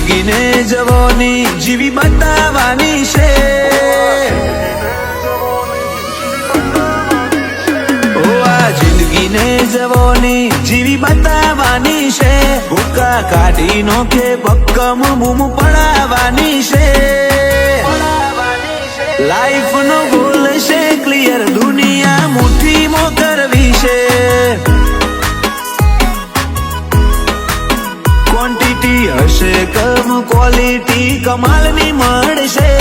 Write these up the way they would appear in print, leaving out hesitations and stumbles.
જિંદગીને જવાની જીવી બતાવવાની છે। ઓ આ જિંદગીને જવાની જીવી બતાવવાની છે। ભૂકા કાઢી નો કે ભક્કમ બૂમ પડાવવાની છે। લાઈફ નો ગોલ છે ક્લિયર, દુનિયા મુઠ્ઠીમાં કરવી છે। ક્વોન્ટિટી હશે કમ, ક્વોલિટી કમાલની મળશે।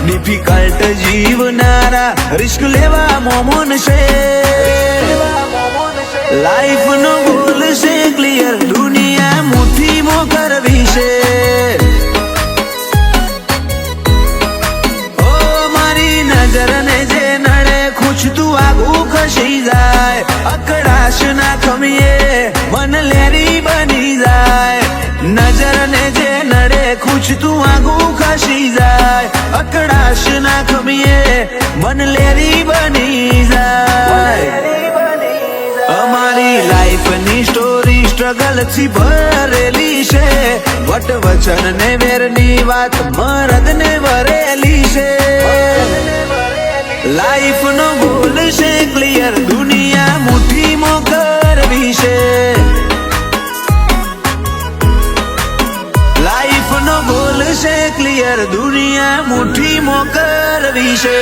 ડિફિકલ્ટ જીવનારા રિસ્ક લેવા મોમન છે। લાઈફ નો ગોલ છે ક્લિયર, દુનિયા મુઠ્ઠીમાં કરવી છે। ઓ મારી નજરને જે નડે ખૂંચતું આગું ખસી જાય। અકળાશ ના ખમીએ મન લેરી બની જાય। નજરને જે નડે ખૂંચતું આગું ખસી જાય। અકળાશ ના ખમીએ મન લેરી બની જાય। અમારી લાઈફની સ્ટોરી સ્ટ્રગલ થી ભરેલી છે। વટ વચન ને વેરની વાત મરદ ને વરેલી છે। લાઈફ નો ગોલ છે ક્લિયર, દુનિયા મુઠ્ઠીમાં કરવી છે। લાઈફ નો ગોલ છે ક્લિયર, દુનિયા મુઠ્ઠીમાં કરવી છે।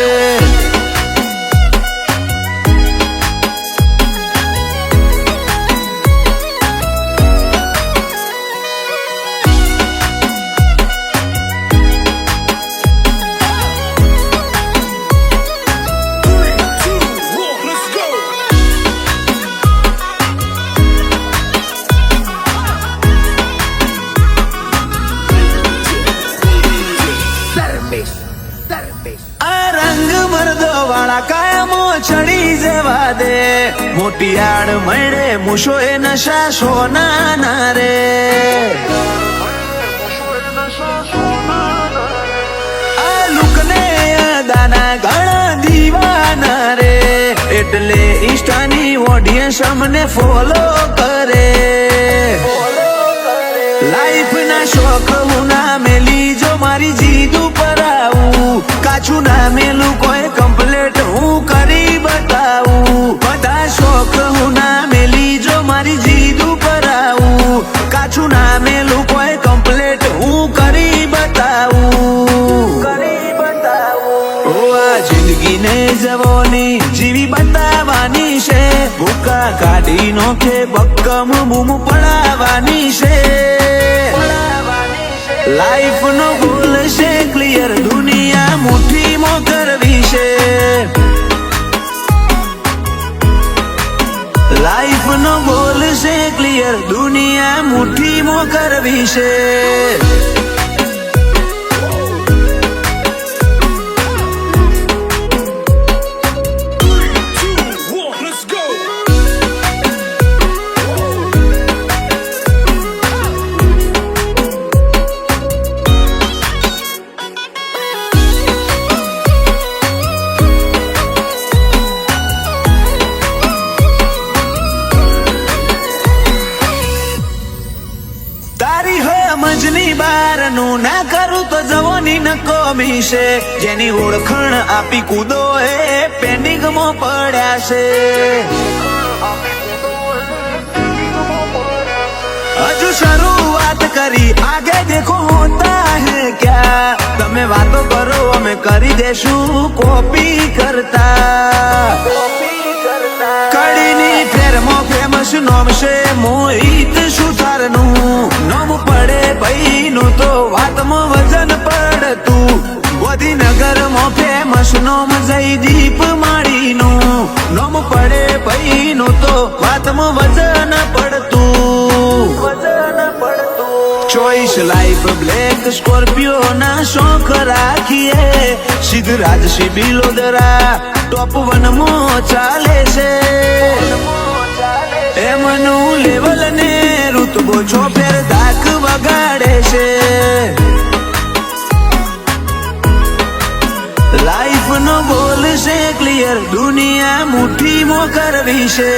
આ રંગ મર્દો વાળા કાયમો ચડી જવા દે। મોટિયાળ મળે મૂછો એ નશા સોના ના રે। આ લુકને દાના ઘણા દીવાના રે, એટલે ઇન્સ્ટાની ઓડિયન્સ અમને ફોલો કરે। લાઈફ ના શોખ હું ના મેલી જો મારી જીદ ઉપર આવું। કાચું ના મેલું કોઈ કમ્પ્લેટ હું કરી બતાવું। બધા શોખ હું ના મેલી જો મારી જીદ ઉપર આવું। કાચું ના મેલું કોઈ કમ્પ્લેટ હું કરી બતાવું। ઓ આ જિંદગીને જવાની જીવી બતાવવાની છે। ભૂકા કાઢી નો કે ભક્કમ બૂમ પડાવવાની છે। લાઈફ નો ગોલ છે ક્લિયર, દુનિયા મુઠ્ઠીમાં કરવી છે। લાઈફ નો ગોલ છે ક્લિયર, દુનિયા મુઠ્ઠીમાં કરવી છે। તારી સમજની બાર નું ના કરું તો જવાની નકોમી છે। જેની ઓળખણ આપી કૂદો એ પેન્ડિંગમાં પડ્યા છે। હજુ શરૂઆત કરી, આગે દેખો હોતા હે ક્યા। તમે વાતો કરો અમે કરી દેશું કોપી કરતા। કડીની ફેરમાં ફેમસ નોમ છે મોહિત સુથારનું। નોમ પડે ભાઈ નું તો વાતમાં વજન પડતું। ગાંધીનગરમાં ફેમસ નોમ જયદીપ માળીનું। નોમ પડે ભાઈ નું તો વાતમાં વજન પડતું। ચોઈસ લાઈફ બ્લેક સ્કોર્પિયો ના શોખ રાખીએ। સિદ્ધરાજ સિંહ બિલોદરા ટોપ 1 માં ચાલે છે। એમનું લેવલ ને ઋતબો ચોફેર ધાક વગાડે છે। લાઈફ નો ગોલ છે ક્લિયર, દુનિયા મુઠ્ઠીમાં કરવી છે।